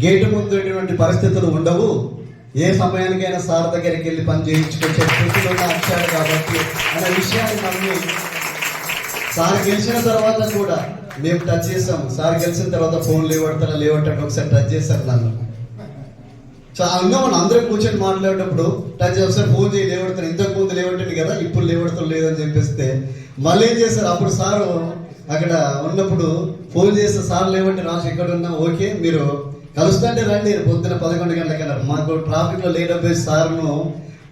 Gate ముందు పరిస్థితులు ఉండవు. ఏ సమయానికైనా సార్ దగ్గరికి వెళ్ళి పని చేయించుకొచ్చే స్థితిలో వచ్చాడు కాబట్టి అనే విషయాన్ని మనం సార్ గెలిచిన తర్వాత కూడా మేము టచ్ చేసాము. సార్ గెలిచిన తర్వాత ఫోన్ లేవట్టాడు ఒకసారి టచ్ చేశారు నన్ను. చాలా మనం అందరం కూర్చొని మాట్లాడేటప్పుడు టచ్ ఒకసారి ఫోన్ చేయి లేవడతాను, ఇంతకు ముందు లేవట్టండి కదా ఇప్పుడు లేవడతాం లేదని చెప్పేస్తే మళ్ళీ ఏం చేశారు. అప్పుడు సారు అక్కడ ఉన్నప్పుడు ఫోన్ చేస్తే సార్ లేవంటే రాజు ఎక్కడ ఉన్నా ఓకే మీరు కలుస్తుంటే రండి పొద్దున 11 గంటలకన్నా. మాకు ట్రాఫిక్లో లేట్ అయిపోయి సార్ను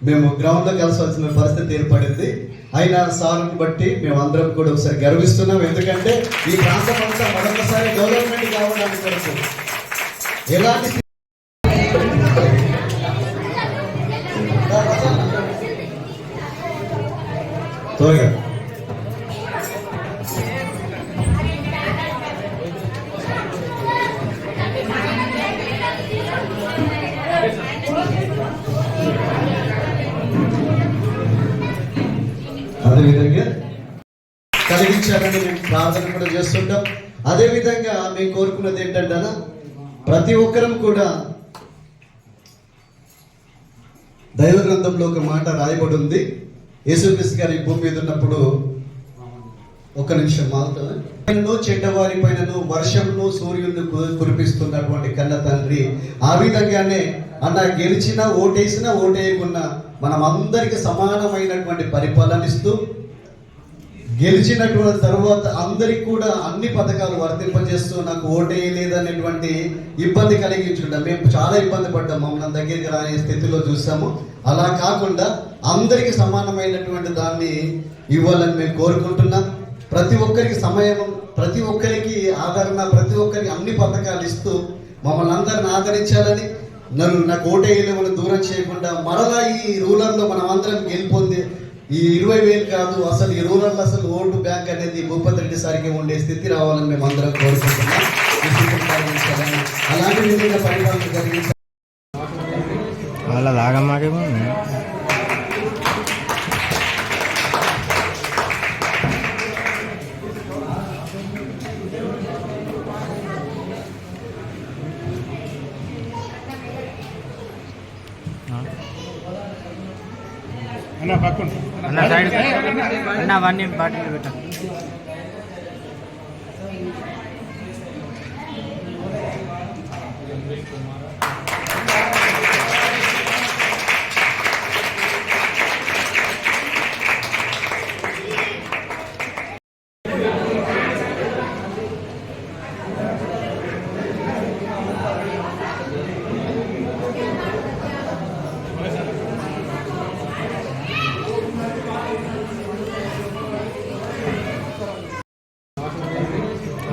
మేము గ్రౌండ్లో కలిసి పరిస్థితి ఏర్పడింది. అయినా సార్ని బట్టి మేము అందరం కూడా ఒకసారి గర్విస్తున్నాం. ఎందుకంటే ఈ ప్రాంతం అంతా మరొకసారి డెవలప్మెంట్ కావడానికి వరకు ఎలాంటి అదేవిధంగా కలిగించాలని మేము ప్రార్థన కూడా చేస్తుంటాం. అదేవిధంగా మేము కోరుకున్నది ఏంటంటే ప్రతి ఒక్కరం కూడా దైవ గ్రంథంలో ఒక మాట రాయబడి ఉంది. యేసుక్రీస్తు గారి భూమి మీద ఉన్నప్పుడు ఒక్క నిమిషం మాత్రమే చెడ్డవారి పైనను వర్షంను సూర్యుడిని కురిపిస్తున్నటువంటి కన్న తండ్రి. ఆ విధంగానే అన్న గెలిచినా ఓటేసినా ఓటేయకున్నా మనం అందరికి సమానమైనటువంటి పరిపాలన ఇస్తూ గెలిచినటువంటి తర్వాత అందరికి కూడా అన్ని పథకాలు వర్తింపజేస్తూ నాకు ఓటేయలేదనేటువంటి ఇబ్బంది కలిగించుకుంటా. మేము చాలా ఇబ్బంది పడ్డాం, మమ్మల్ని దగ్గరికి రాని స్థితిలో చూసాము. అలా కాకుండా అందరికి సమానమైనటువంటి దాన్ని ఇవ్వాలని మేము కోరుకుంటున్నాం. ప్రతి ఒక్కరికి సమయం, ప్రతి ఒక్కరికి ఆదరణ, ప్రతి ఒక్కరికి అన్ని పథకాలు ఇస్తూ మమ్మల్ని అందరిని ఆదరించాలని, నాకు ఓటేయలేమని దూరం చేయకుండా మరలా ఈ రూరల్లో మనం అందరం గెలుపొంది ఈ 20,000 కాదు అసలు ఈ రూరల్ అసలు ఓటు బ్యాంక్ అనేది భూపతి రెడ్డి సారికి ఉండే స్థితి రావాలని మేము అందరం కోరుకుంటున్నాం. అలాంటి విధంగా పరిపాలన జరిగించాలి. అన్న సైడ్ అన్న అవన్నీ బాటిల్ పెట్టా.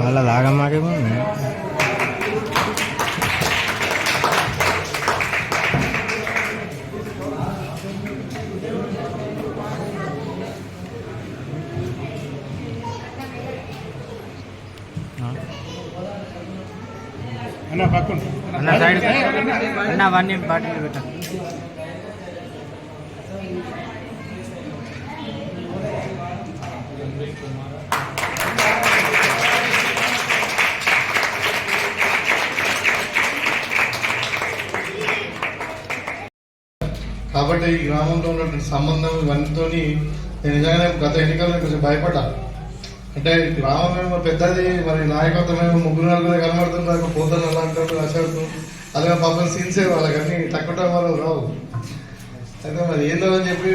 అలా లాగమ్మాకేమో అన్న సైడ్ అన్న అవన్నీ బాటిల్ పెట్టా. కాబట్టి ఈ గ్రామంలో ఉన్నటువంటి సంబంధం ఇవన్నీతో నేను నిజంగానే గత ఎన్నికల్లో కొంచెం భయపడ్డా. అంటే గ్రామం పెద్దది, మరి నాయకత్వం ఏమో 3-4 కనబడుతున్నారు, పోతాను అలా అంటారు అసలు అలాగే పాపం సీన్సే వాళ్ళకన్నీ తక్కువ వాళ్ళు రావు. అయితే మరి ఏందో అని చెప్పి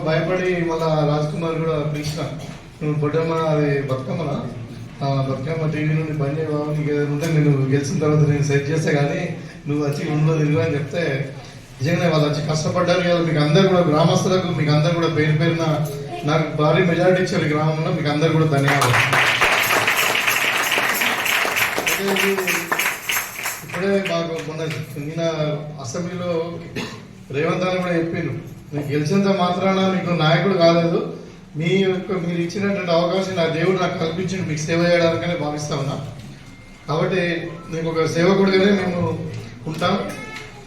భయపడి మళ్ళీ రాజ్ కుమార్ కూడా పిలిచిన, నువ్వు బొడ్డమ్మ అది బతుకమ్మనా బతుకమ్మ టీవీ నుండి బంద్ చేయవా, నీకు ఏదైనా ఉంటే నేను గెలిచిన తర్వాత నేను సెట్ చేస్తే కానీ నువ్వు వచ్చి ఉండలో తిరుగు అని చెప్తే నిజంగానే వాళ్ళు వచ్చి కష్టపడ్డారు. కదా మీకు అందరు కూడా గ్రామస్తులకు మీకు అందరు కూడా పేరు పేరున నాకు భారీ మెజారిటీ ఇచ్చారు ఈ గ్రామంలో, మీకు అందరు కూడా ధన్యవాదాలు. ఇప్పుడే మాకు మొన్న నిన్న అసెంబ్లీలో రేవంత్ అని కూడా చెప్పాను, మీకు గెలిచినంత మాత్రాన మీకు నాయకుడు కాలేదు, మీరు ఇచ్చినటువంటి అవకాశం నా దేవుడు నాకు కల్పించి మీకు సేవ చేయడానికనే భావిస్తా ఉన్నా. కాబట్టి మీకు ఒక సేవకుడిగానే మేము ఉంటాం.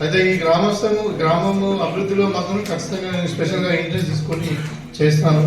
అయితే ఈ గ్రామము అభివృద్ధిలో మాత్రం ఖచ్చితంగా నేను స్పెషల్గా ఇంట్రెస్ట్ తీసుకొని చేస్తాను.